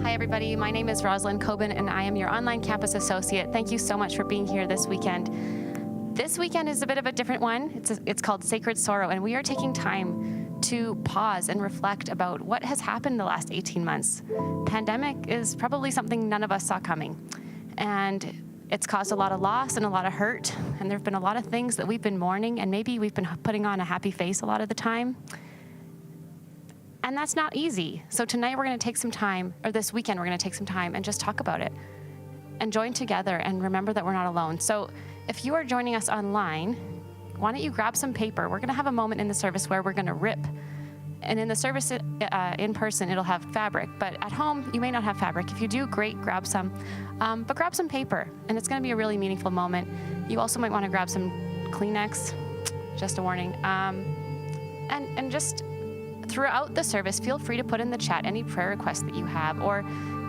Hi everybody, my name is Rosalind Coben and I am your online campus associate. Thank you so much for being here this weekend. This weekend is a bit of a different one. It's called Sacred Sorrow, and we are taking time to pause and reflect about what has happened the last 18 months. Pandemic is probably something none of us saw coming, and it's caused a lot of loss and a lot of hurt, and there have been a lot of things that we've been mourning, and maybe we've been putting on a happy face a lot of the time. And that's not easy. So tonight we're going to take some time, or this weekend we're going to take some time and just talk about it and join together and remember that we're not alone. So if you are joining us online, why don't you grab some paper? We're going to have a moment in the service where we're going to rip. And in the service in person, it'll have fabric. But at home, you may not have fabric. If you do, great, grab some. But grab some paper, and it's going to be a really meaningful moment. You also might want to grab some Kleenex, just a warning. And just throughout the service, feel free to put in the chat any prayer requests that you have, or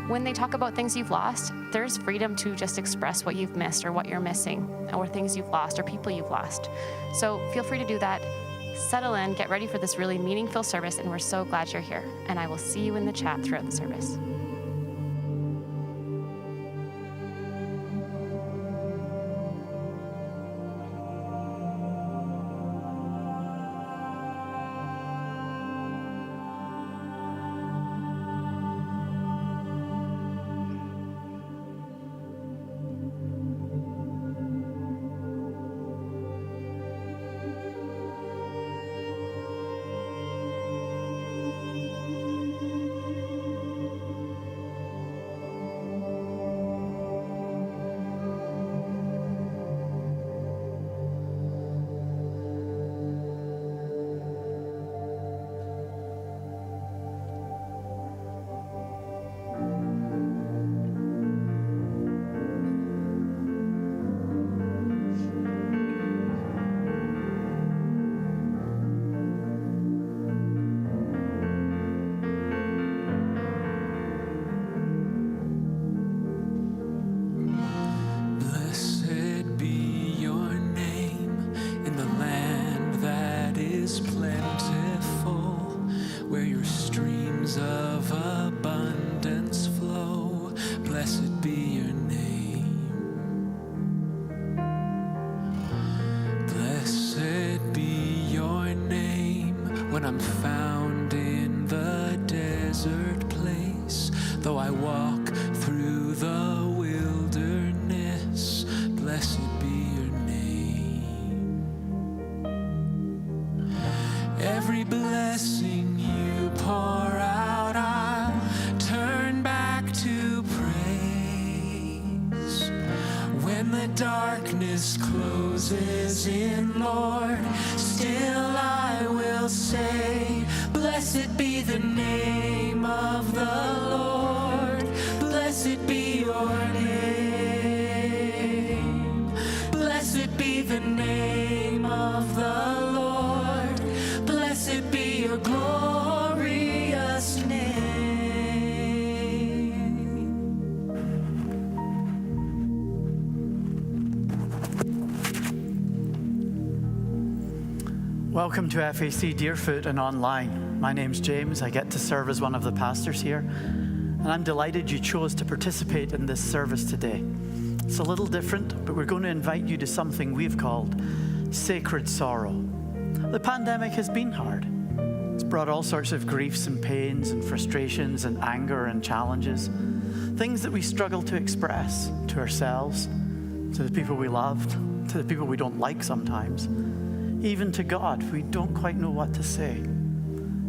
when they talk about things you've lost, there's freedom to just express what you've missed or what you're missing, or things you've lost or people you've lost. So feel free to do that. Settle in, get ready for this really meaningful service, and we're so glad you're here. And I will see you in the chat throughout the service. when I'm found in the desert place. Though I walk through the wilderness, blessed be your name. Every blessing you pour out, I'll turn back to praise. When the darkness closes in, Lord, still I will say, blessed be the name of the Lord. Blessed be your name. Blessed be the name of the Lord. Blessed be your glorious name. Welcome to FAC Deerfoot and online. My name's James. I get to serve as one of the pastors here, and I'm delighted you chose to participate in this service today. It's a little different, but we're going to invite you to something we've called sacred sorrow. The pandemic has been hard. It's brought all sorts of griefs and pains and frustrations and anger and challenges, things that we struggle to express to ourselves, to the people we loved, to the people we don't like sometimes. Even to God, we don't quite know what to say.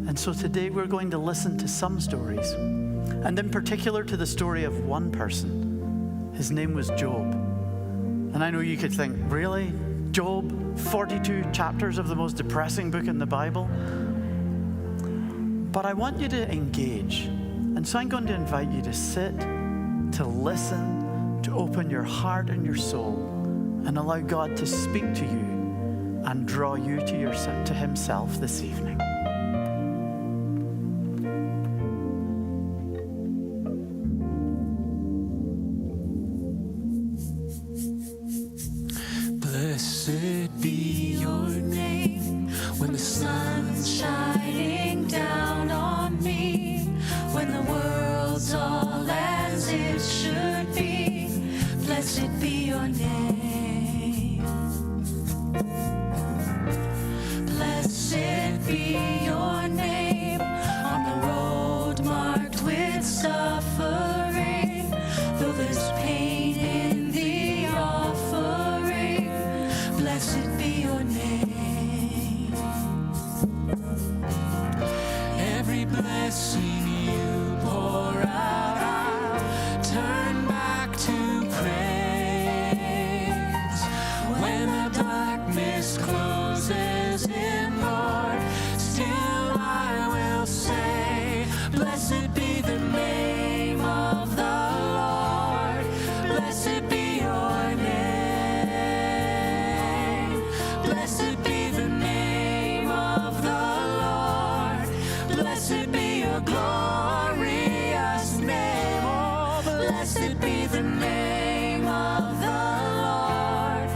And so today we're going to listen to some stories, and in particular to the story of one person. His name was Job. And I know you could think, really? Job? 42 chapters of the most depressing book in the Bible? But I want you to engage. And so I'm going to invite you to sit, to listen, to open your heart and your soul, and allow God to speak to you and draw you to himself this evening. Blessed be your name when the sun's shining down on me, when the world's all as it should be. Blessed be your name. Blessed be your name on the road marked with suffering, though there's pain in the offering. Blessed be your name. Every blessing you pour out, I'll turn back to praise. When the darkness closes in, Lord, still I will say, blessed be the name of the Lord. Blessed be your name. Blessed be the name of the Lord. Blessed be your glorious name. Oh, blessed be the name of the Lord.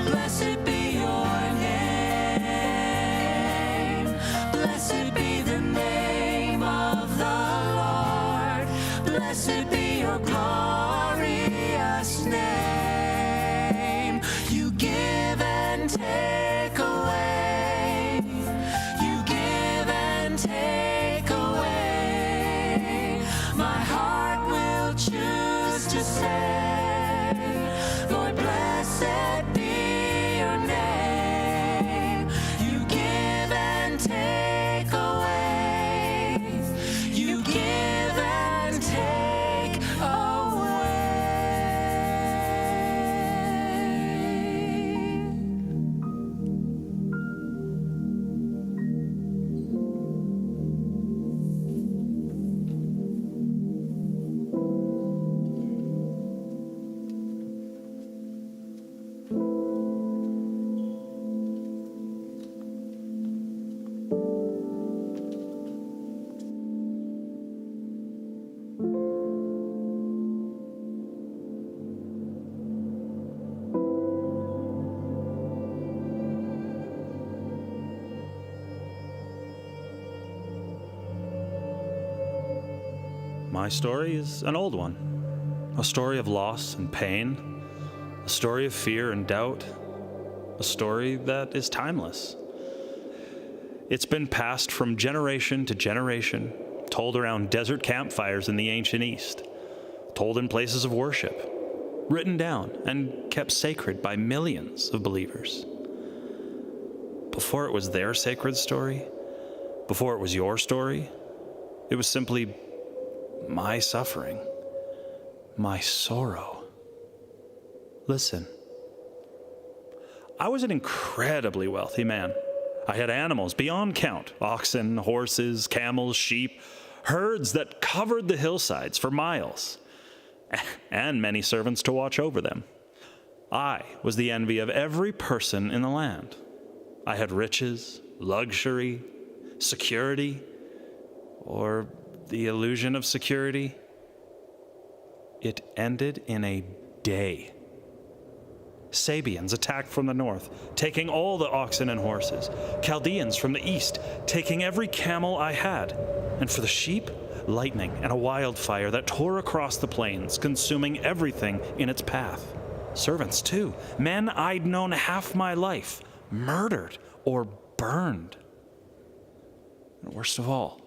Blessed be your name. Blessed be the name of the Lord. Blessed be your glorious name. You give and take away. You give and take away. My heart will choose to say, Lord, blessed be your name. You give and take away. You give and take away. My story is an old one, a story of loss and pain, a story of fear and doubt, a story that is timeless. It's been passed from generation to generation, told around desert campfires in the ancient East, told in places of worship, written down and kept sacred by millions of believers. Before it was their sacred story, before it was your story, it was simply my suffering, my sorrow. Listen, I was an incredibly wealthy man. I had animals beyond count, oxen, horses, camels, sheep, herds that covered the hillsides for miles, and many servants to watch over them. I was the envy of every person in the land. I had riches, luxury, security, or the illusion of security. It ended in a day. Sabians attacked from the north, taking all the oxen and horses. Chaldeans from the east, taking every camel I had. And for the sheep, lightning and a wildfire that tore across the plains, consuming everything in its path. Servants, too, men I'd known half my life, murdered or burned. And worst of all,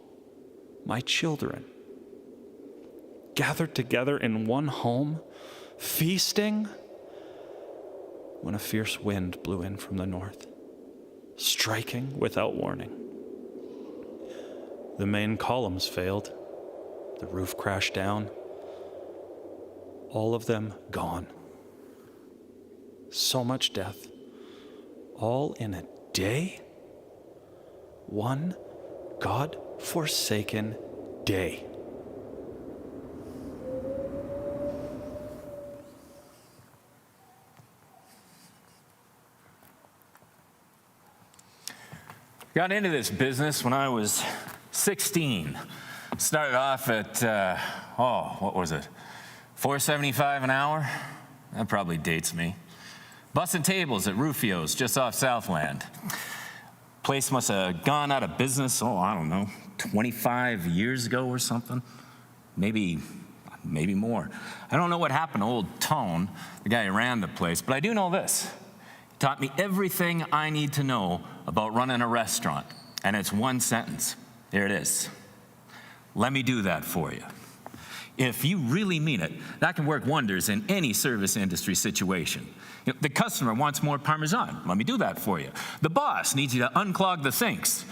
my children, gathered together in one home, feasting, when a fierce wind blew in from the north, striking without warning. The main columns failed, the roof crashed down, all of them gone. So much death, all in a day? One God-forsaken day. Got into this business when I was 16. Started off at, what was it? $4.75 an hour? That probably dates me. Bussing tables at Rufio's just off Southland. Place must have gone out of business, I don't know, 25 years ago or something. Maybe more. I don't know what happened to old Tone, the guy who ran the place, but I do know this. He taught me everything I need to know about running a restaurant, and it's one sentence. Here it is. Let me do that for you. If you really mean it, that can work wonders in any service industry situation. The customer wants more Parmesan. Let me do that for you. The boss needs you to unclog the sinks.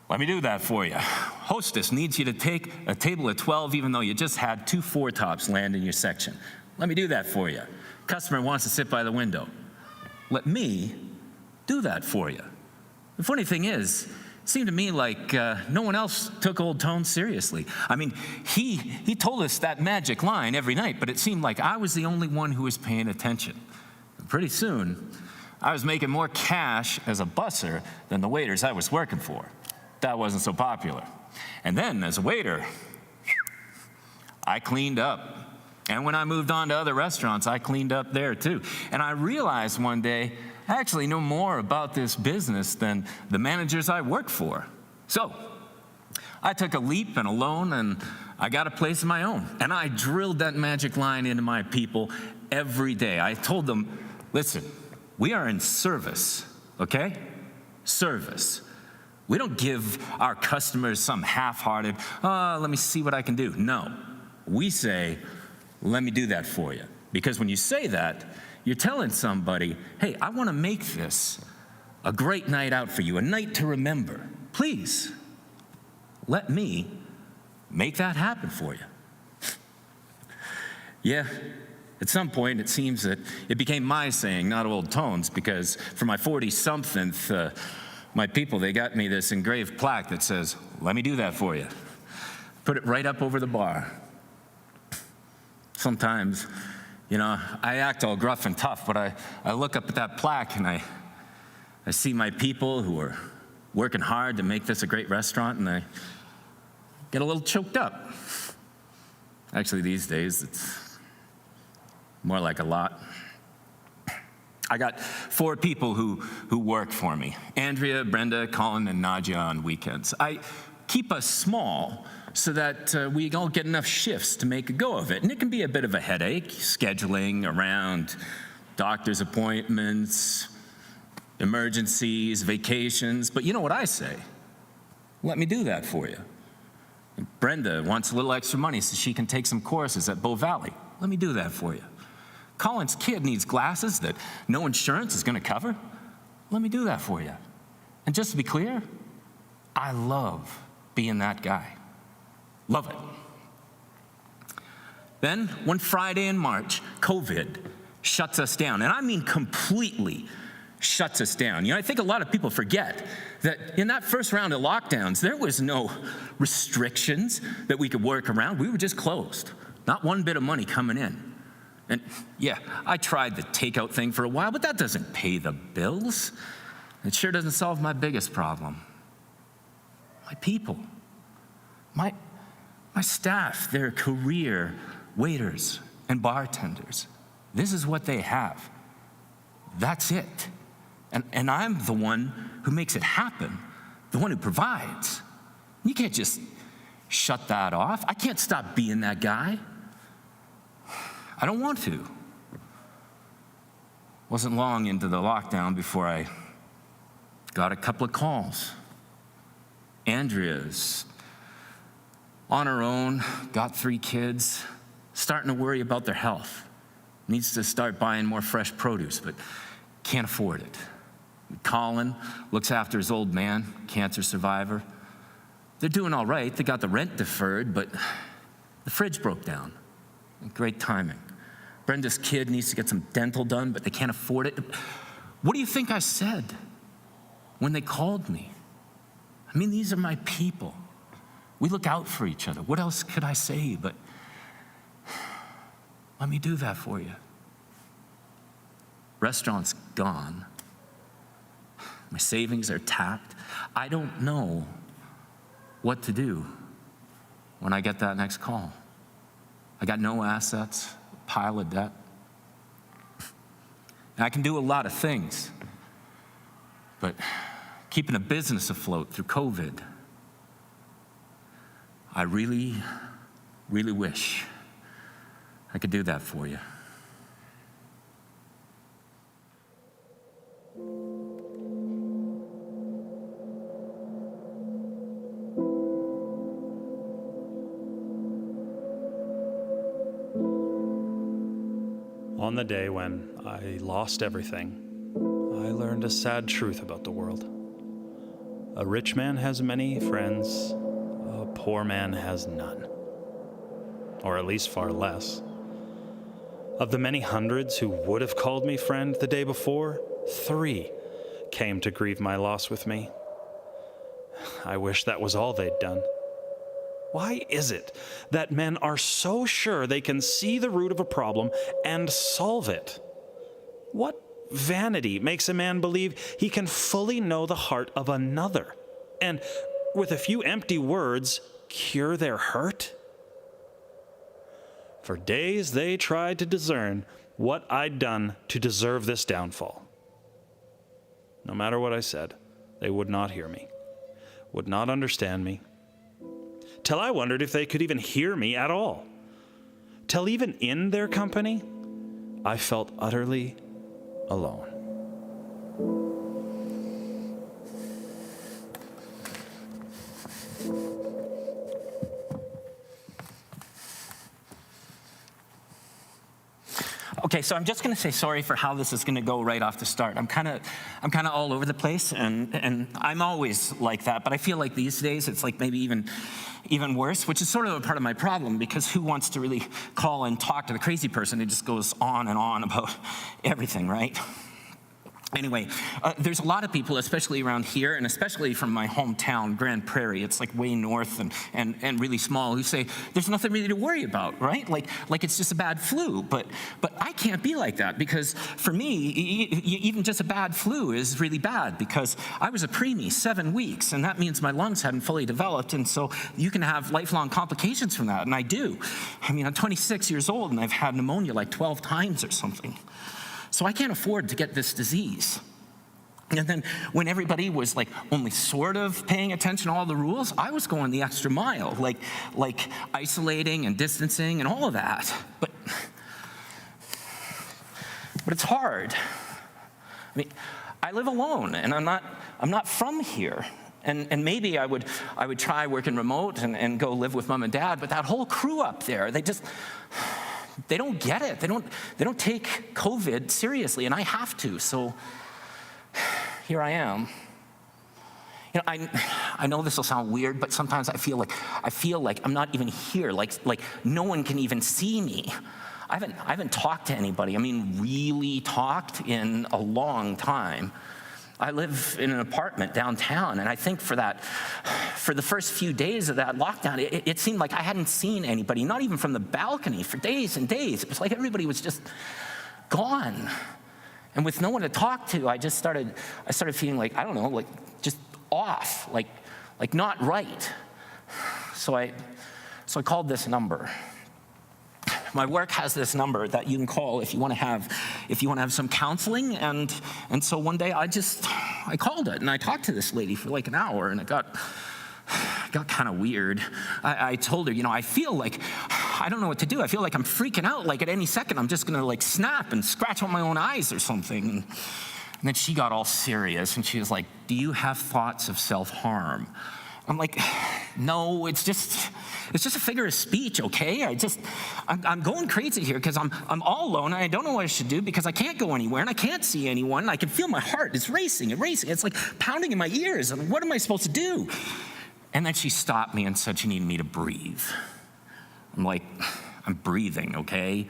Let me do that for you. Hostess needs you to take a table of 12 even though you just had 2 4-tops land in your section. Let me do that for you. Customer wants to sit by the window. Let me do that for you. The funny thing is, it seemed to me like no one else took Old Tone seriously. I mean, he told us that magic line every night, but it seemed like I was the only one who was paying attention. And pretty soon, I was making more cash as a busser than the waiters I was working for. That wasn't so popular. And then, as a waiter, I cleaned up. And when I moved on to other restaurants, I cleaned up there too. And I realized one day, I actually know more about this business than the managers I work for. So, I took a leap and a loan, and I got a place of my own. And I drilled that magic line into my people every day. I told them, listen, we are in service, okay? Service. We don't give our customers some half-hearted, let me see what I can do. No, we say, let me do that for you. Because when you say that, you're telling somebody, hey, I want to make this a great night out for you, a night to remember. Please, let me make that happen for you. Yeah, at some point, it seems that it became my saying, not Old Tone's, because for my 40-somethingth, my people, they got me this engraved plaque that says, let me do that for you. Put it right up over the bar. Sometimes, I act all gruff and tough, but I look up at that plaque and I see my people who are working hard to make this a great restaurant, and I get a little choked up. Actually, these days, it's more like a lot. I got 4 people who work for me. Andrea, Brenda, Colin, and Nadia on weekends. I keep us small so that we all get enough shifts to make a go of it. And it can be a bit of a headache, scheduling around doctor's appointments, emergencies, vacations, but you know what I say? Let me do that for you. Brenda wants a little extra money so she can take some courses at Bow Valley. Let me do that for you. Colin's kid needs glasses that no insurance is going to cover. Let me do that for you. And just to be clear, I love being that guy. Love it. Then, one Friday in March, COVID shuts us down. And I mean completely shuts us down. You know, I think a lot of people forget that in that first round of lockdowns, there was no restrictions that we could work around. We were just closed. Not one bit of money coming in. And yeah, I tried the takeout thing for a while, but that doesn't pay the bills. It sure doesn't solve my biggest problem. My people. My staff, their career waiters and bartenders. This is what they have. That's it. And I'm the one who makes it happen, the one who provides. You can't just shut that off. I can't stop being that guy. I don't want to. Wasn't long into the lockdown before I got a couple of calls. Andrea's on her own, got 3 kids, starting to worry about their health. Needs to start buying more fresh produce, but can't afford it. Colin looks after his old man, cancer survivor. They're doing all right. They got the rent deferred, but the fridge broke down. Great timing. Brenda's kid needs to get some dental done, but they can't afford it. What do you think I said when they called me? I mean, these are my people. We look out for each other. What else could I say but let me do that for you? Restaurant's gone. My savings are tapped. I don't know what to do when I get that next call. I got no assets, a pile of debt. And I can do a lot of things, but keeping a business afloat through COVID, I really, really wish I could do that for you. On the day when I lost everything, I learned a sad truth about the world. A rich man has many friends, a poor man has none. Or at least far less. Of the many hundreds who would have called me friend the day before, 3 came to grieve my loss with me. I wish that was all they'd done. Why is it that men are so sure they can see the root of a problem and solve it? What vanity makes a man believe he can fully know the heart of another and, with a few empty words, cure their hurt? For days they tried to discern what I'd done to deserve this downfall. No matter what I said, they would not hear me, would not understand me, till I wondered if they could even hear me at all. Till even in their company, I felt utterly alone. Okay, so I'm just going to say sorry for how this is going to go right off the start. I'm kind of all over the place, and I'm always like that. But I feel like these days it's like maybe even worse, which is sort of a part of my problem, because who wants to really call and talk to the crazy person who just goes on and on about everything, right? Anyway, there's a lot of people, especially around here, and especially from my hometown, Grand Prairie. It's like way north and really small, who say there's nothing really to worry about, right? Like it's just a bad flu. But I can't be like that, because for me, even just a bad flu is really bad, because I was a preemie 7 weeks, and that means my lungs hadn't fully developed, and so you can have lifelong complications from that, and I do. I mean, I'm 26 years old, and I've had pneumonia like 12 times or something. So I can't afford to get this disease. And then when everybody was like only sort of paying attention to all the rules, I was going the extra mile, like isolating and distancing and all of that. But it's hard. I mean, I live alone, and I'm not from here. And maybe I would try working remote and go live with mom and dad, but that whole crew up there, they don't get it. They don't take COVID seriously, and I have to. So here I am. You know, I know this will sound weird, but sometimes I feel like I'm not even here. Like no one can even see me. I haven't talked to anybody. I mean, really talked in a long time. I live in an apartment downtown, and I think for the first few days of that lockdown, it seemed like I hadn't seen anybody, not even from the balcony, for days and days. It was like everybody was just gone. And with no one to talk to, I started feeling like, I don't know, like just off, like not right. So I called this number. My work has this number that you can call if you want to have some counseling, and so one day I called it and I talked to this lady for like an hour, and it got kind of weird. I told her, you know, I feel like I don't know what to do. I feel like I'm freaking out. Like at any second I'm just gonna like snap and scratch out my own eyes or something. And then she got all serious and she was like, "Do you have thoughts of self-harm?" I'm like, "No, it's just a figure of speech, okay? I'm going crazy here because I'm all alone and I don't know what I should do because I can't go anywhere and I can't see anyone. I can feel my heart. It's racing and racing. It's like pounding in my ears. And what am I supposed to do?" And then she stopped me and said she needed me to breathe. I'm like, "I'm breathing, okay?"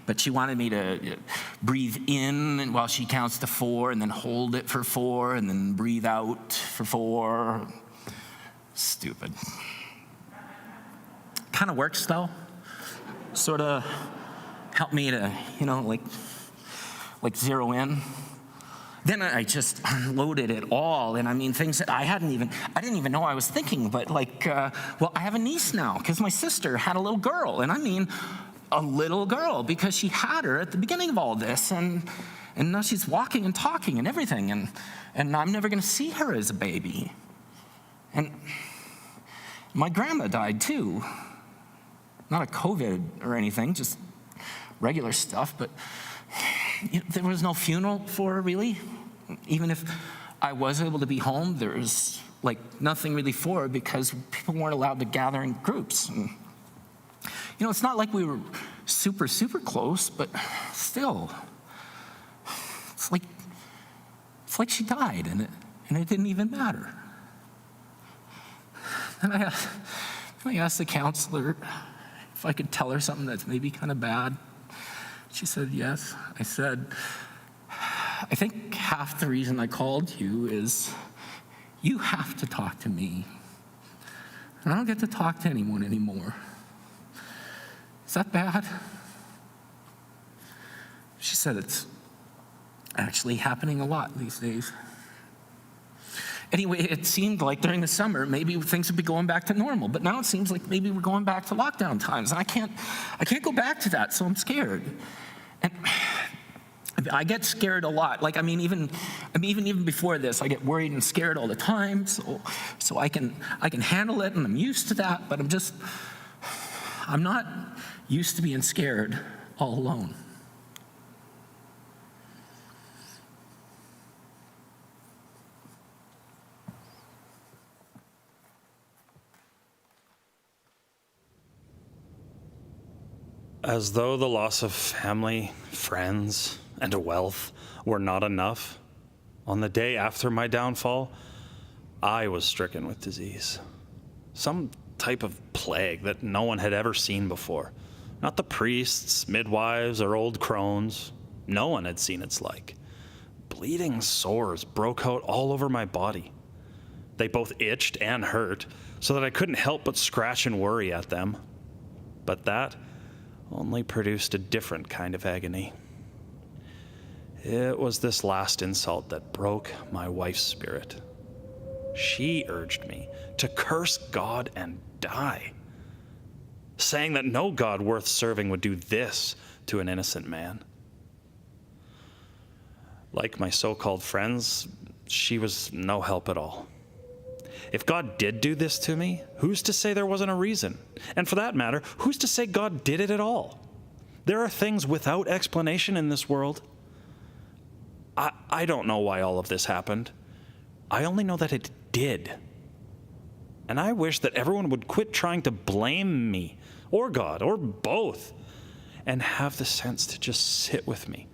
But she wanted me to breathe in while she counts to 4 and then hold it for 4 and then breathe out for 4. Stupid. Kind of works though. Sort of helped me to, you know, like zero in. Then I just unloaded it all, and I mean things that I didn't even know I was thinking, but like, well, I have a niece now because my sister had a little girl, and I mean a little girl because she had her at the beginning of all this, and now she's walking and talking and everything, and I'm never gonna see her as a baby. And my grandma died too. Not a COVID or anything, just regular stuff, but there was no funeral for her, really. Even if I was able to be home, there was like nothing really for her because people weren't allowed to gather in groups. And, you know, it's not like we were super, super close, but still, it's like she died and it didn't even matter. And I asked the counselor if I could tell her something that's maybe kind of bad. She said yes. I said, "I think half the reason I called you is you have to talk to me. And I don't get to talk to anyone anymore. Is that bad?" She said, "It's actually happening a lot these days." Anyway, it seemed like during the summer, maybe things would be going back to normal, but now it seems like maybe we're going back to lockdown times, and I can't go back to that, so I'm scared. And I get scared a lot. Like, I mean, even before this, I get worried and scared all the time, so I can handle it, and I'm used to that, but I'm not used to being scared all alone. As though the loss of family, friends, and wealth were not enough, on the day after my downfall, I was stricken with disease. Some type of plague that no one had ever seen before. Not the priests, midwives, or old crones. No one had seen its like. Bleeding sores broke out all over my body. They both itched and hurt, so that I couldn't help but scratch and worry at them. But that only produced a different kind of agony. It was this last insult that broke my wife's spirit. She urged me to curse God and die, saying that no God worth serving would do this to an innocent man. Like my so-called friends, she was no help at all. If God did do this to me, who's to say there wasn't a reason? And for that matter, who's to say God did it at all? There are things without explanation in this world. I don't know why all of this happened. I only know that it did. And I wish that everyone would quit trying to blame me, or God, or both, and have the sense to just sit with me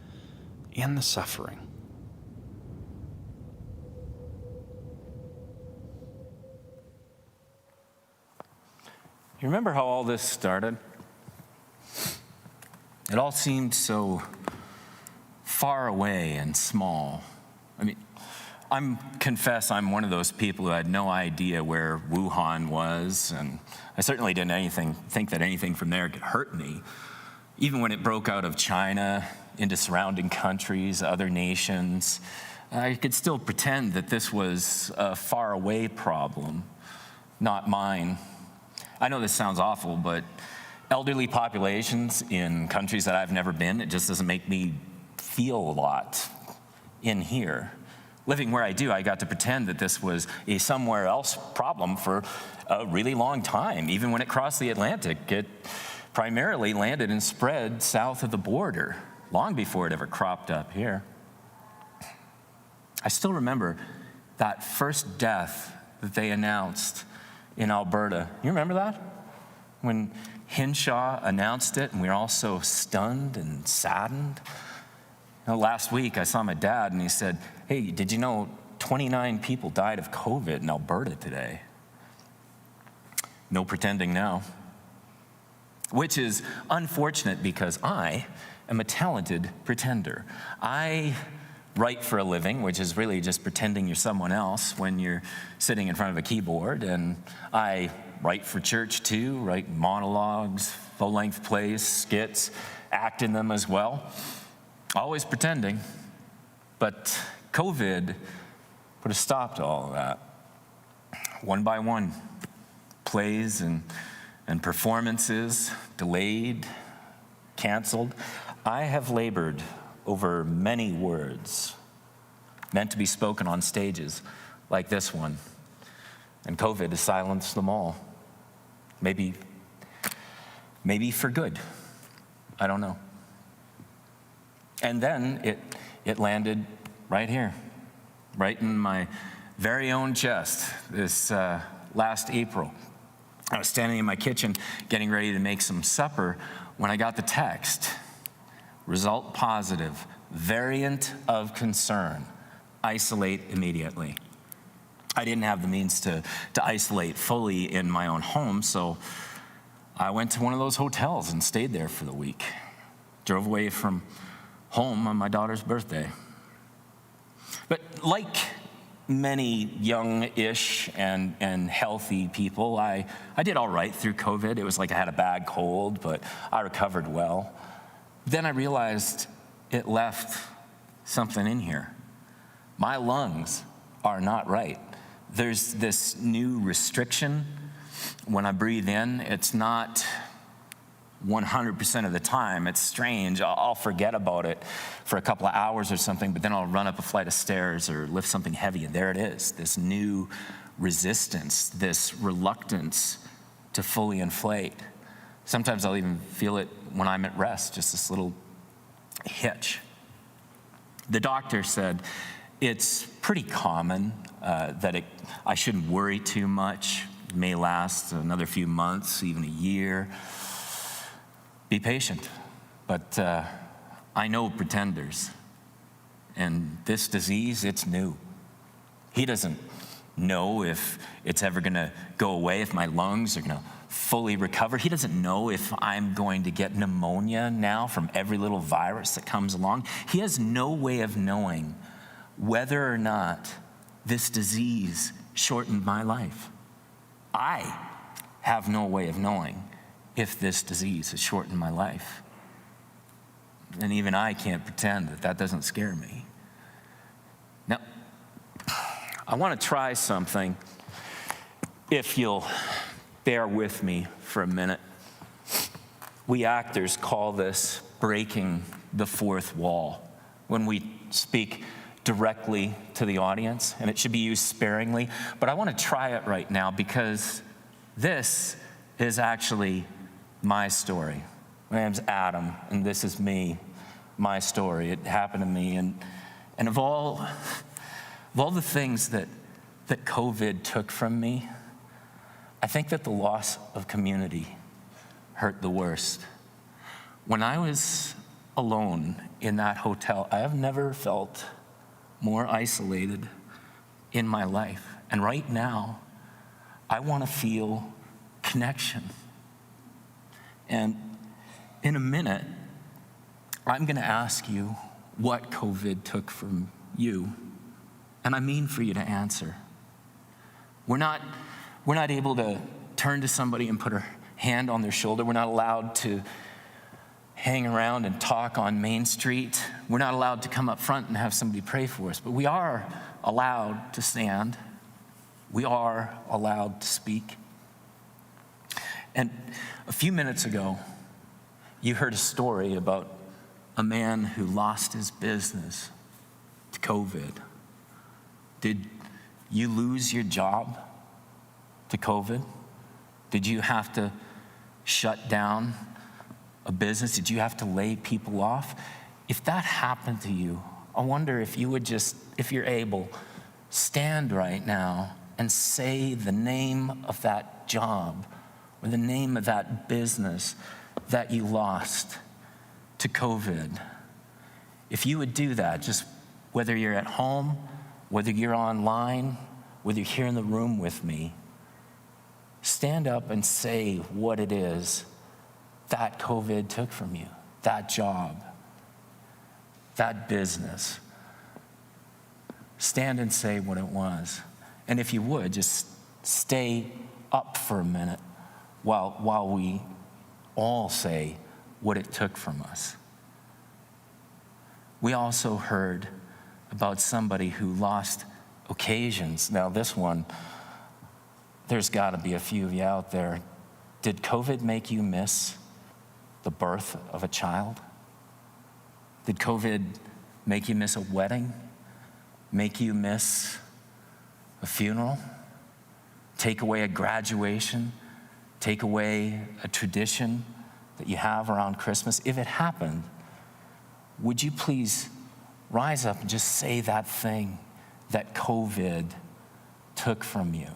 in the suffering. You remember how all this started? It all seemed so far away and small. I mean, confess I'm one of those people who had no idea where Wuhan was, and I certainly didn't think that anything from there could hurt me. Even when it broke out of China into surrounding countries, other nations, I could still pretend that this was a faraway problem, not mine. I know this sounds awful, but elderly populations in countries that I've never been, it just doesn't make me feel a lot in here. Living where I do, I got to pretend that this was a somewhere else problem for a really long time. Even when it crossed the Atlantic, it primarily landed and spread south of the border, long before it ever cropped up here. I still remember that first death that they announced in Alberta. You remember that? When Hinshaw announced it, and we were all so stunned and saddened. Last week, I saw my dad, and he said, "Hey, did you know 29 people died of COVID in Alberta today?" No pretending now. Which is unfortunate because I am a talented pretender. I write for a living, which is really just pretending you're someone else when you're sitting in front of a keyboard. And I write for church too, write monologues, full-length plays, skits, act in them as well. Always pretending. But COVID put a stop to all of that. One by one, plays and performances delayed, canceled. I have labored over many words meant to be spoken on stages like this one, and COVID has silenced them all. Maybe for good. I don't know. And then it landed right here, right in my very own chest this last April. I was standing in my kitchen getting ready to make some supper when I got the text. Result positive, variant of concern, isolate immediately. I didn't have the means to isolate fully in my own home, so I went to one of those hotels and stayed there for the week. Drove away from home on my daughter's birthday. But like many young-ish and healthy people, I did all right through COVID. It was like I had a bad cold, but I recovered well. Then I realized it left something in here. My lungs are not right. There's this new restriction. When I breathe in, it's not 100% of the time. It's strange. I'll forget about it for a couple of hours or something, but then I'll run up a flight of stairs or lift something heavy, and there it is, this new resistance, this reluctance to fully inflate. Sometimes I'll even feel it when I'm at rest, just this little hitch. The doctor said it's pretty common that I shouldn't worry too much. It may last another few months, even a year. Be patient. But I know pretenders. And this disease, it's new. He doesn't know if it's ever going to go away, if my lungs are going to fully recover. He doesn't know if I'm going to get pneumonia now from every little virus that comes along. He has no way of knowing whether or not this disease shortened my life. I have no way of knowing if this disease has shortened my life. And even I can't pretend that doesn't scare me. Now, I want to try something, if you'll bear with me for a minute. We actors call this breaking the fourth wall, when we speak directly to the audience, and it should be used sparingly. But I want to try it right now because this is actually my story. My name's Adam, and this is me, my story. It happened to me, And of all the things that COVID took from me, I think that the loss of community hurt the worst. When I was alone in that hotel, I have never felt more isolated in my life. And right now, I want to feel connection. And in a minute, I'm going to ask you what COVID took from you. And I mean for you to answer. We're not able to turn to somebody and put our hand on their shoulder. We're not allowed to hang around and talk on Main Street. We're not allowed to come up front and have somebody pray for us. But we are allowed to stand. We are allowed to speak. And a few minutes ago, you heard a story about a man who lost his business to COVID. Did you lose your job to COVID? Did you have to shut down a business? Did you have to lay people off? If that happened to you, I wonder if you would just, if you're able, stand right now and say the name of that job or the name of that business that you lost to COVID. If you would do that, just whether you're at home, whether you're online, whether you're here in the room with me, stand up and say what it is that COVID took from you, that job, that business. Stand and say what it was. And if you would, just stay up for a minute while we all say what it took from us. We also heard about somebody who lost occasions. Now this one, there's got to be a few of you out there. Did COVID make you miss the birth of a child? Did COVID make you miss a wedding? Make you miss a funeral? Take away a graduation? Take away a tradition that you have around Christmas? If it happened, would you please rise up and just say that thing that COVID took from you?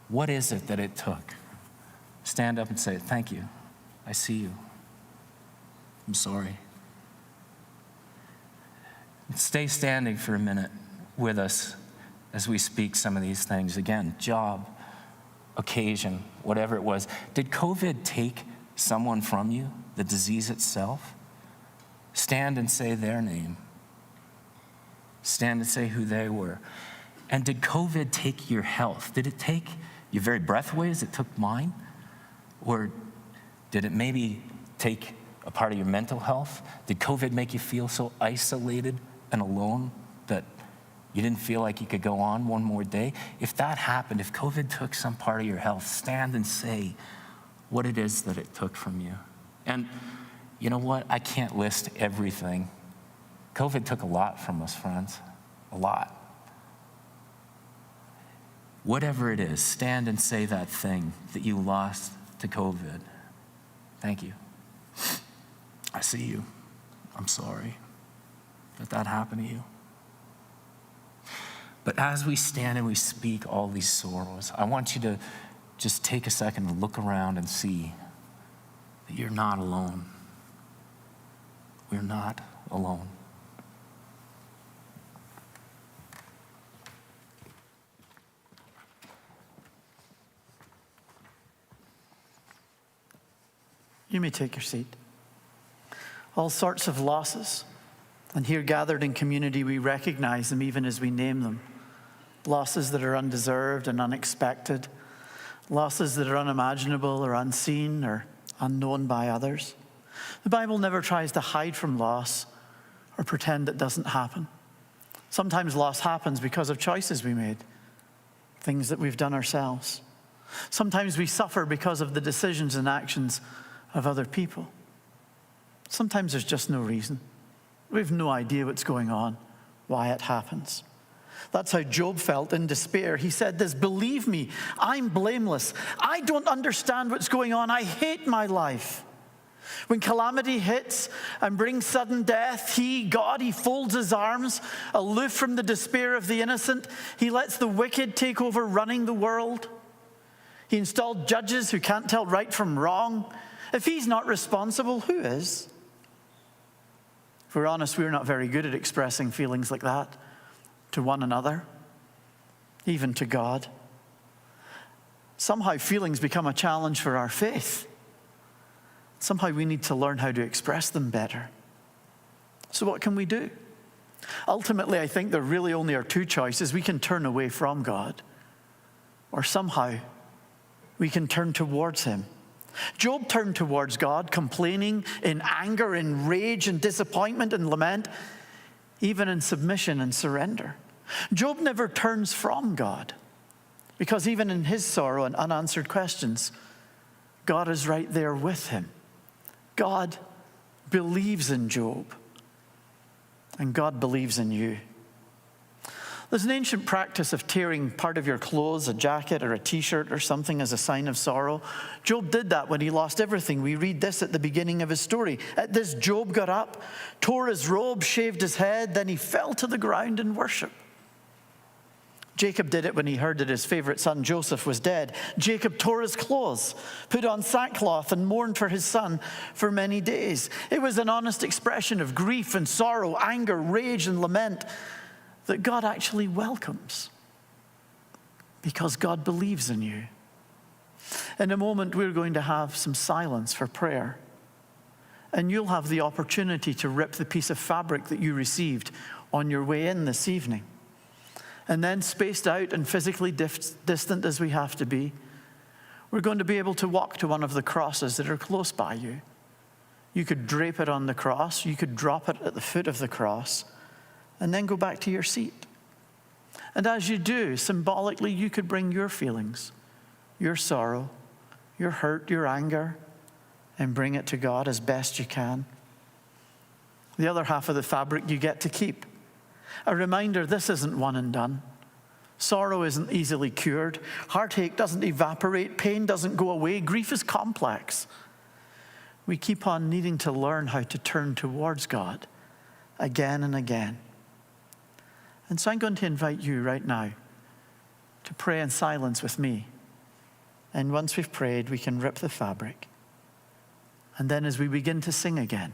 What is it that it took? Stand up and say, thank you. I see you. I'm sorry. Stay standing for a minute with us as we speak some of these things. Again, job, occasion, whatever it was. Did COVID take someone from you, the disease itself? Stand and say their name. Stand and say who they were. And did COVID take your health? Did it take your very breath away as it took mine? Or did it maybe take a part of your mental health? Did COVID make you feel so isolated and alone that you didn't feel like you could go on one more day? If that happened, if COVID took some part of your health, stand and say what it is that it took from you. And you know what? I can't list everything. COVID took a lot from us, friends. A lot. Whatever it is, stand and say that thing that you lost to COVID. Thank you. I see you. I'm sorry that happened to you. But as we stand and we speak all these sorrows, I want you to just take a second and look around and see that you're not alone. We're not alone. You may take your seat. All sorts of losses. And here gathered in community, we recognize them even as we name them. Losses that are undeserved and unexpected. Losses that are unimaginable or unseen or unknown by others. The Bible never tries to hide from loss or pretend it doesn't happen. Sometimes loss happens because of choices we made, things that we've done ourselves. Sometimes we suffer because of the decisions and actions of other people. Sometimes there's just no reason. We have no idea what's going on, why it happens. That's how Job felt in despair. He said this, "Believe me, I'm blameless. I don't understand what's going on. I hate my life. When calamity hits and brings sudden death, God, he folds his arms, aloof from the despair of the innocent. He lets the wicked take over running the world. He installed judges who can't tell right from wrong. If he's not responsible, who is? If we're honest, we're not very good at expressing feelings like that to one another, even to God. Somehow feelings become a challenge for our faith. Somehow we need to learn how to express them better. So what can we do? Ultimately, I think there really only are two choices. We can turn away from God, or somehow we can turn towards him. Job turned towards God, complaining in anger, in rage, and disappointment and lament, even in submission and surrender. Job never turns from God, because even in his sorrow and unanswered questions, God is right there with him. God believes in Job, and God believes in you. There's an ancient practice of tearing part of your clothes, a jacket or a t-shirt or something, as a sign of sorrow. Job did that when he lost everything. We read this at the beginning of his story. At this, Job got up, tore his robe, shaved his head, then he fell to the ground in worship. Jacob did it when he heard that his favorite son Joseph was dead. Jacob tore his clothes, put on sackcloth, and mourned for his son for many days. It was an honest expression of grief and sorrow, anger, rage, and lament that God actually welcomes, because God believes in you. In a moment, we're going to have some silence for prayer, and you'll have the opportunity to rip the piece of fabric that you received on your way in this evening. And then, spaced out and physically distant as we have to be, we're going to be able to walk to one of the crosses that are close by you. You could drape it on the cross, you could drop it at the foot of the cross, and then go back to your seat. And as you do, symbolically, you could bring your feelings, your sorrow, your hurt, your anger, and bring it to God as best you can. The other half of the fabric you get to keep. A reminder, this isn't one and done. Sorrow isn't easily cured. Heartache doesn't evaporate. Pain doesn't go away. Grief is complex. We keep on needing to learn how to turn towards God again and again. And so I'm going to invite you right now to pray in silence with me. And once we've prayed, we can rip the fabric. And then as we begin to sing again,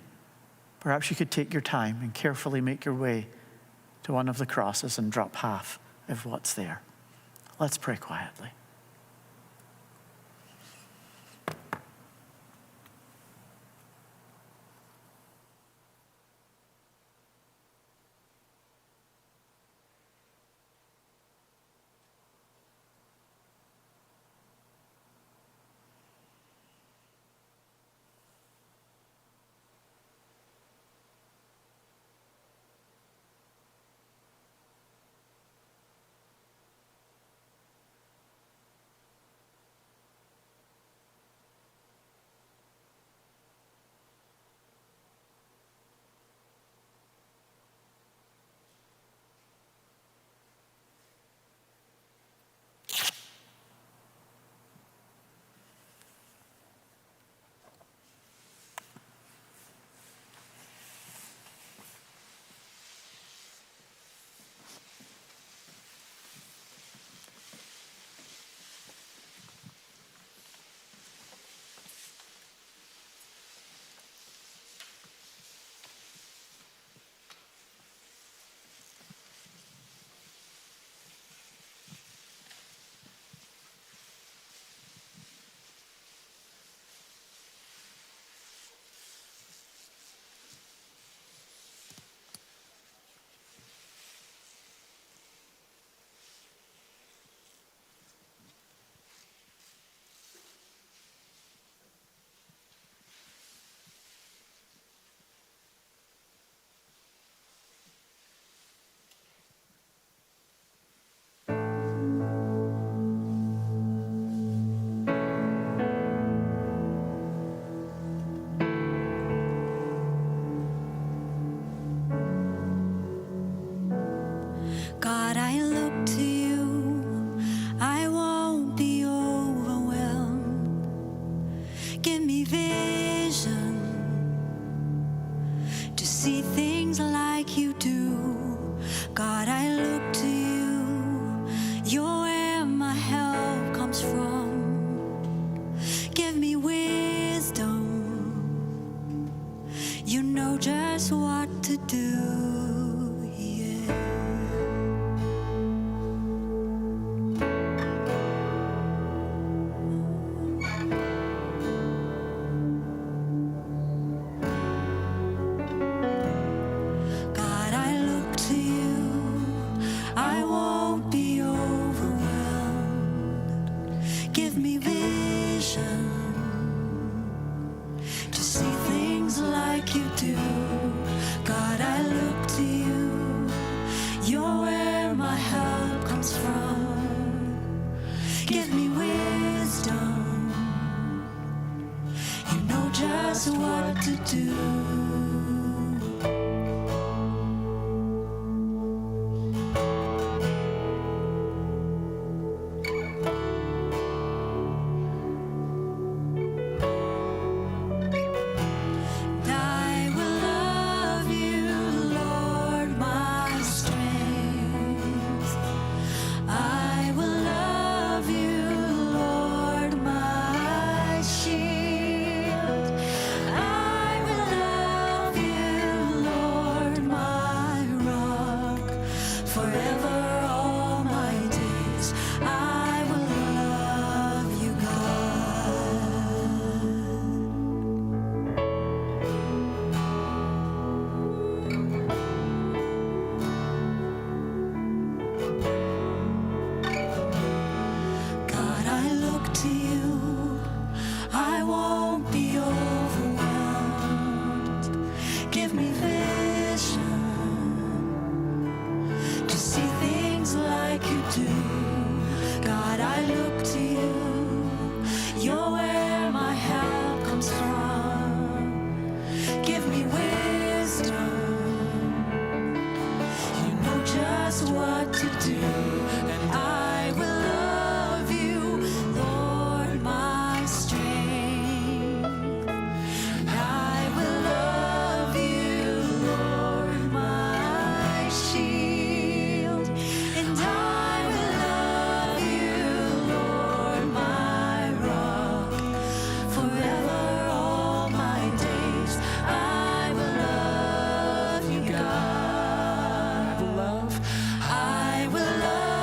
perhaps you could take your time and carefully make your way to one of the crosses and drop half of what's there. Let's pray quietly. God, I look to you. I won't be overwhelmed. Give me vision You're where my help comes from. Give me wisdom. You know just what to do. I will love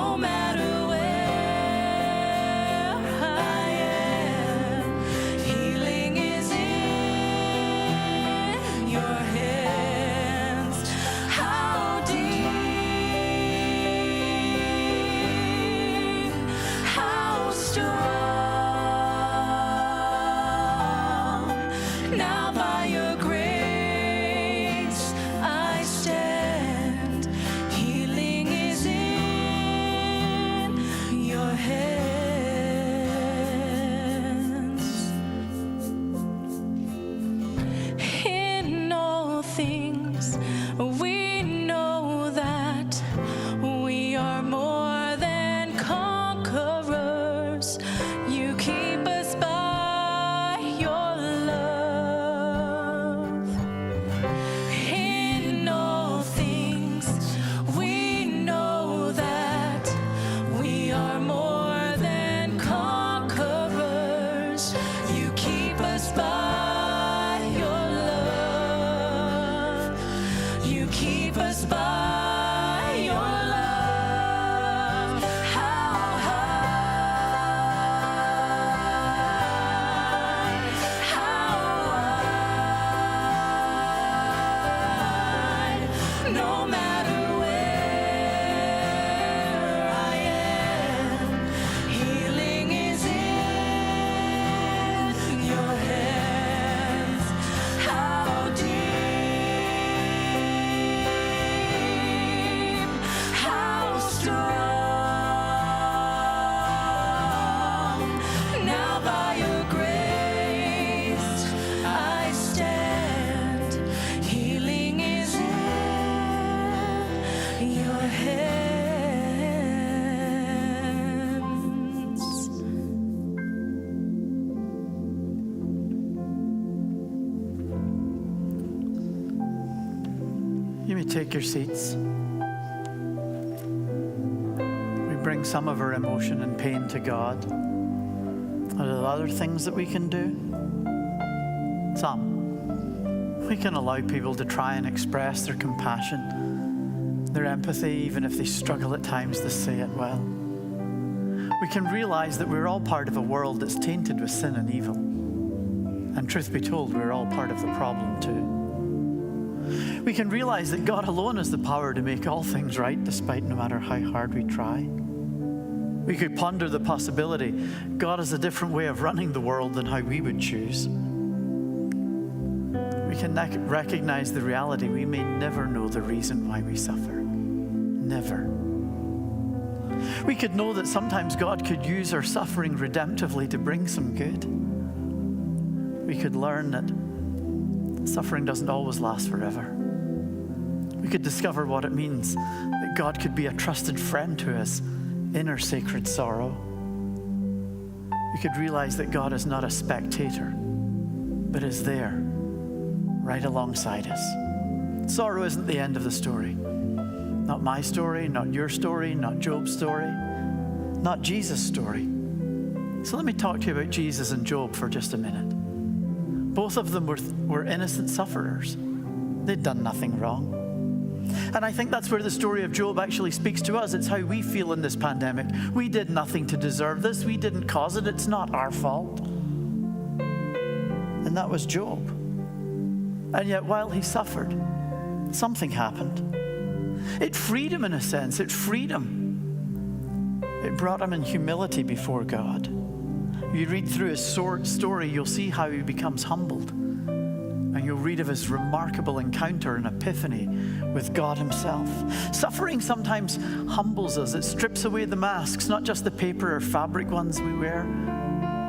no matter where I am. Healing is in your hands. How deep, how strong. Now by your grace I stand. Healing is in your hands. In all things we know that we are more than conquerors. You keep us by your love. In all things we know that we are more than conquerors. You keep us by your love. You keep us by your love. How high, no matter where I am, healing is in your hands. How deep, how strong. Now by your grace I stand. Healing is in your hands. You may take your seats. We bring some of our emotion and pain to God. Are there other things that we can do? Some. We can allow people to try and express their compassion, their empathy, even if they struggle at times to say it well. We can realize that we're all part of a world that's tainted with sin and evil. And truth be told, we're all part of the problem too. We can realize that God alone has the power to make all things right, despite no matter how hard we try. We could ponder the possibility God has a different way of running the world than how we would choose. We can recognize the reality we may never know the reason why we suffer. Never. We could know that sometimes God could use our suffering redemptively to bring some good. We could learn that suffering doesn't always last forever. We could discover what it means that God could be a trusted friend to us in our sacred sorrow. We could realize that God is not a spectator, but is there, right alongside us. Sorrow isn't the end of the story. Not my story, not your story, not Job's story, not Jesus' story. So let me talk to you about Jesus and Job for just a minute. Both of them were innocent sufferers. They'd done nothing wrong. And I think that's where the story of Job actually speaks to us. It's how we feel in this pandemic. We did nothing to deserve this. We didn't cause it. It's not our fault. And that was Job. And yet while he suffered, something happened. It freed him in a sense. It freed him. It brought him in humility before God. You read through his story, you'll see how he becomes humbled. And you'll read of his remarkable encounter and epiphany with God himself. Suffering sometimes humbles us. It strips away the masks, not just the paper or fabric ones we wear,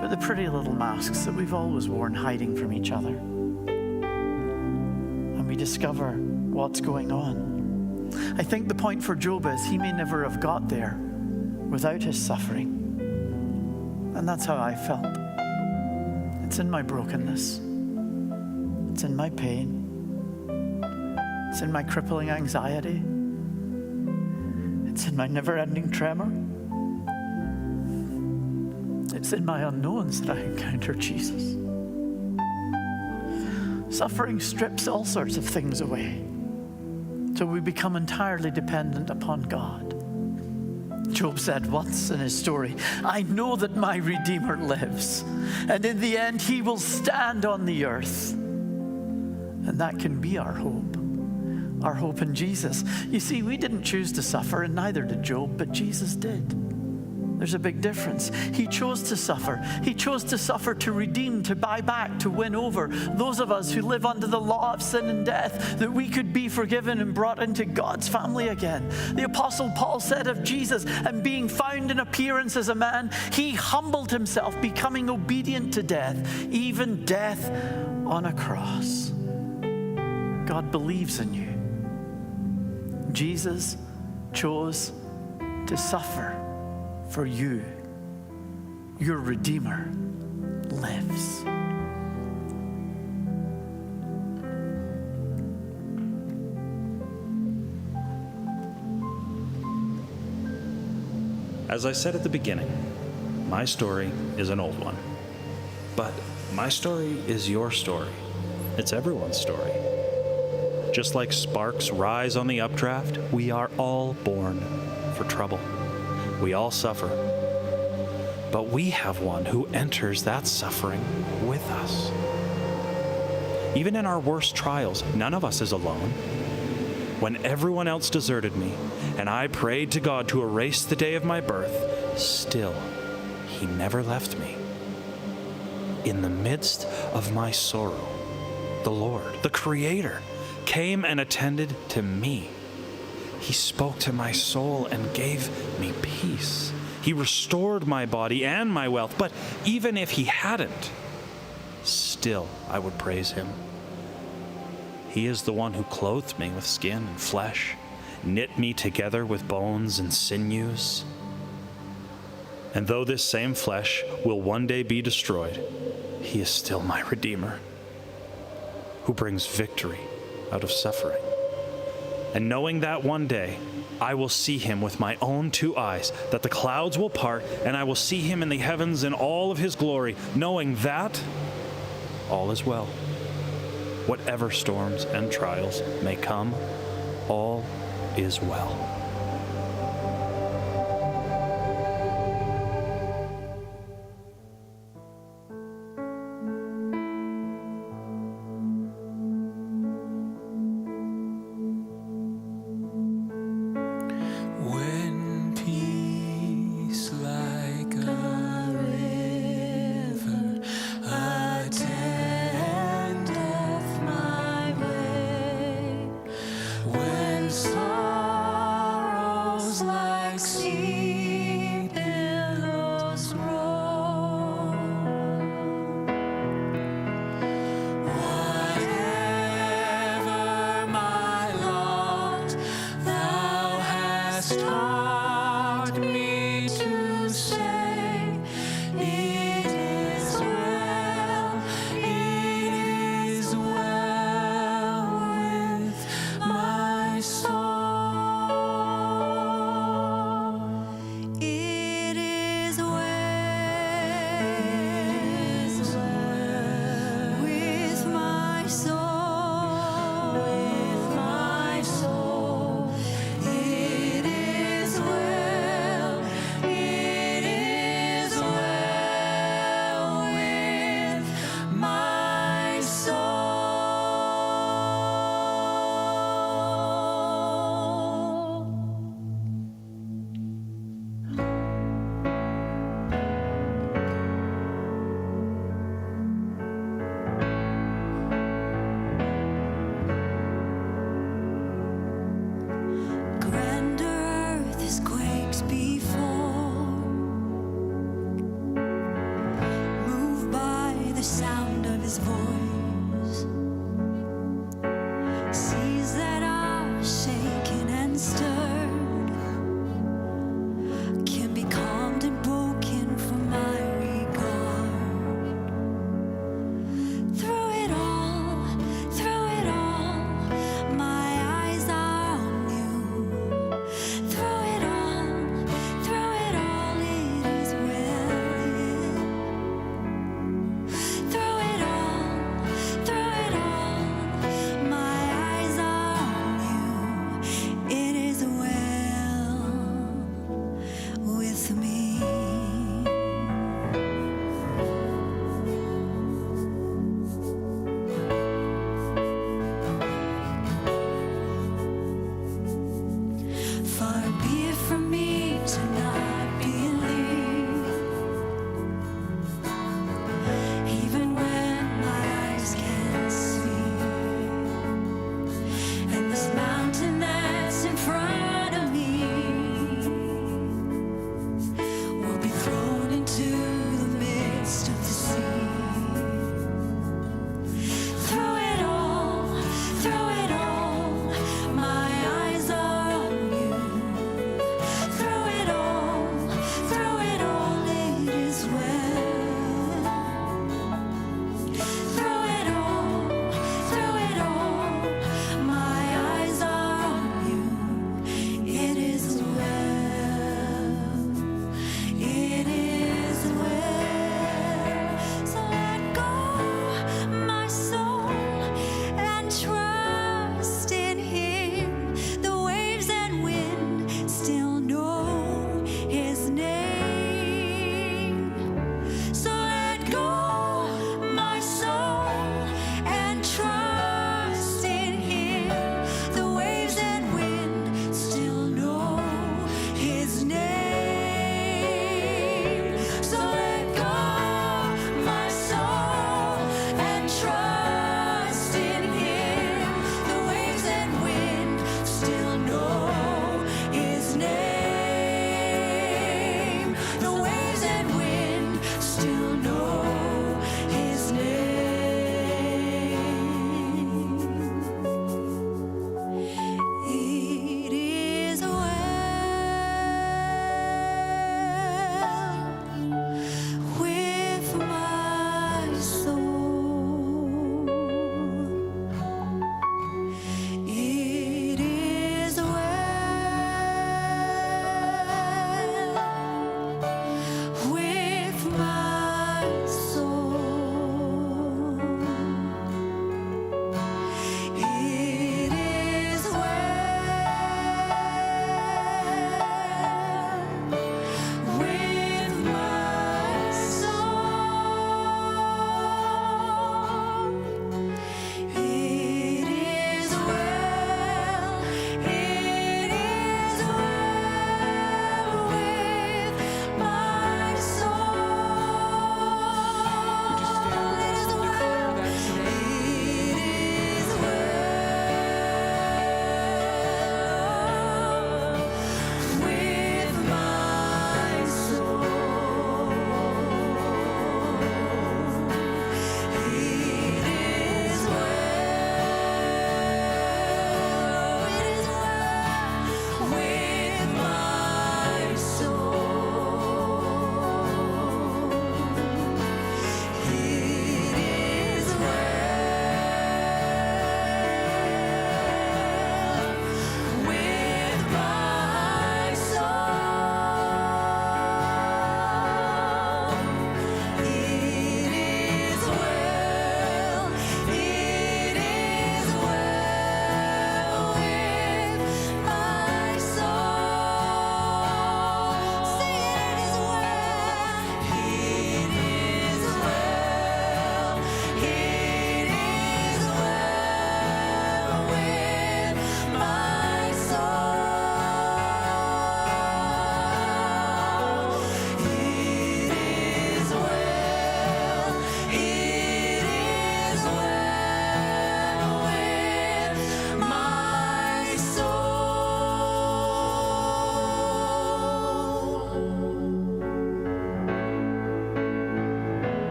but the pretty little masks that we've always worn hiding from each other. And we discover what's going on. I think the point for Job is he may never have got there without his suffering. And that's how I felt. It's in my brokenness. It's in my pain. It's in my crippling anxiety. It's in my never-ending tremor. It's in my unknowns that I encounter Jesus. Suffering strips all sorts of things away, so we become entirely dependent upon God. Job said once in his story, I know that my Redeemer lives, and in the end he will stand on the earth. And that can be our hope in Jesus. You see, we didn't choose to suffer, and neither did Job, but Jesus did. There's a big difference. He chose to suffer. He chose to suffer to redeem, to buy back, to win over those of us who live under the law of sin and death, that we could be forgiven and brought into God's family again. The Apostle Paul said of Jesus, and being found in appearance as a man, he humbled himself, becoming obedient to death, even death on a cross. God believes in you. Jesus chose to suffer for you. Your Redeemer lives. As I said at the beginning, my story is an old one. But my story is your story. It's everyone's story. Just like sparks rise on the updraft, we are all born for trouble. We all suffer. But we have one who enters that suffering with us. Even in our worst trials, none of us is alone. When everyone else deserted me, and I prayed to God to erase the day of my birth, still, He never left me. In the midst of my sorrow, the Lord, the Creator, came and attended to me. He spoke to my soul and gave me peace. He restored my body and my wealth, but even if He hadn't, still I would praise Him. He is the one who clothed me with skin and flesh, knit me together with bones and sinews. And though this same flesh will one day be destroyed, He is still my Redeemer, who brings victory out of suffering. And knowing that one day I will see Him with my own two eyes, that the clouds will part, and I will see Him in the heavens in all of His glory, knowing that all is well. Whatever storms and trials may come, all is well. When peace like a river attendeth my way, when sorrows like sea billows roll, whatever my lot, Thou hast taught me to say, it is well with my soul. It is well with my soul, with my soul. It is well with my soul. Grander earth is quaked before, moved by the sound of His voice. Seas that are shaken and stirred can be calmed and broken from my regard. Through it all, my eyes are on You. Through it all, it is well. Through it all,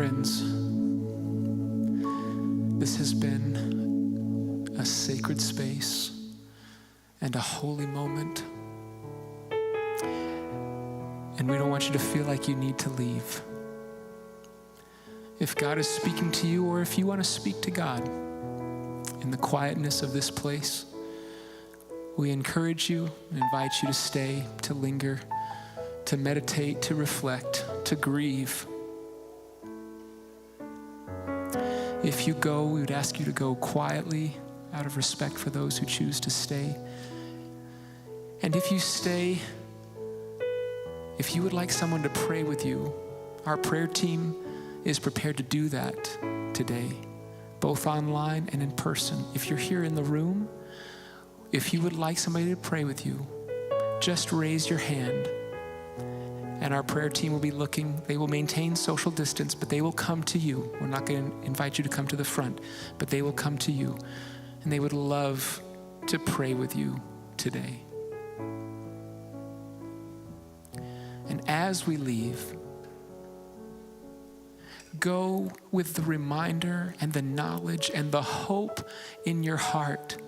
Friends, this has been a sacred space and a holy moment. And we don't want you to feel like you need to leave. If God is speaking to you, or if you want to speak to God in the quietness of this place, we encourage you and invite you to stay, to linger, to meditate, to reflect, to grieve. If you go, we would ask you to go quietly out of respect for those who choose to stay. And if you stay, if you would like someone to pray with you, our prayer team is prepared to do that today, both online and in person. If you're here in the room, if you would like somebody to pray with you, just raise your hand. And our prayer team will be looking. They will maintain social distance, but they will come to you. We're not going to invite you to come to the front, but they will come to you. And they would love to pray with you today. And as we leave, go with the reminder and the knowledge and the hope in your heart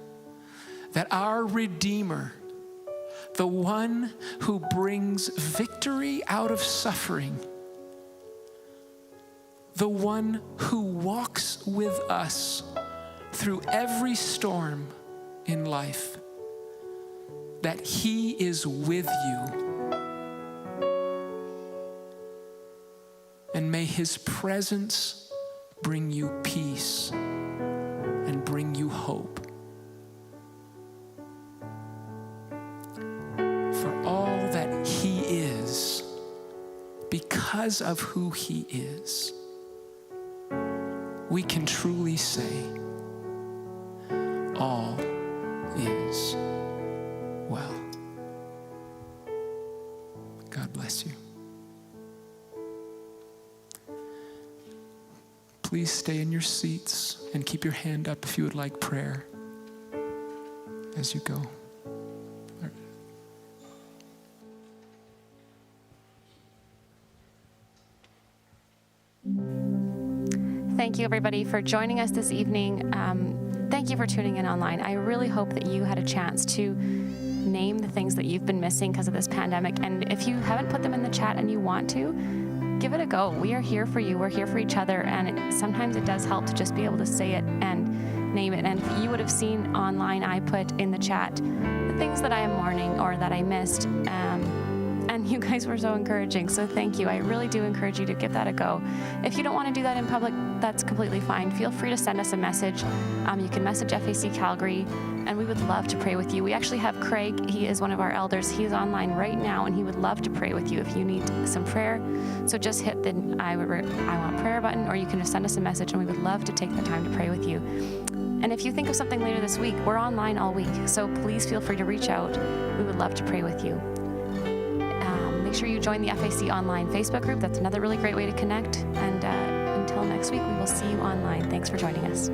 that our Redeemer, the one who brings victory out of suffering, the one who walks with us through every storm in life, that he is with you. And may his presence bring you peace and bring you hope. For all that he is, because of who he is, we can truly say, all is well. God bless you. Please stay in your seats and keep your hand up if you would like prayer as you go. Thank you, everybody, for joining us this evening. Thank you for tuning in online. I really hope that you had a chance to name the things that you've been missing because of this pandemic. And if you haven't put them in the chat and you want to, give it a go. We are here for you. We're here for each other. And sometimes it does help to just be able to say it and name it. And if you would have seen online, I put in the chat the things that I am mourning or that I missed. And you guys were so encouraging. So thank you. I really do encourage you to give that a go. If you don't want to do that in public, that's completely fine. Feel free to send us a message. You can message FAC Calgary, and we would love to pray with you. We actually have Craig. He is one of our elders. He is online right now, and he would love to pray with you if you need some prayer. So just hit the I want prayer button, or you can just send us a message, and we would love to take the time to pray with you. And if you think of something later this week, we're online all week. So please feel free to reach out. We would love to pray with you. Make sure you join the FAC Online Facebook group. That's another really great way to connect. And until next week, we will see you online. Thanks for joining us.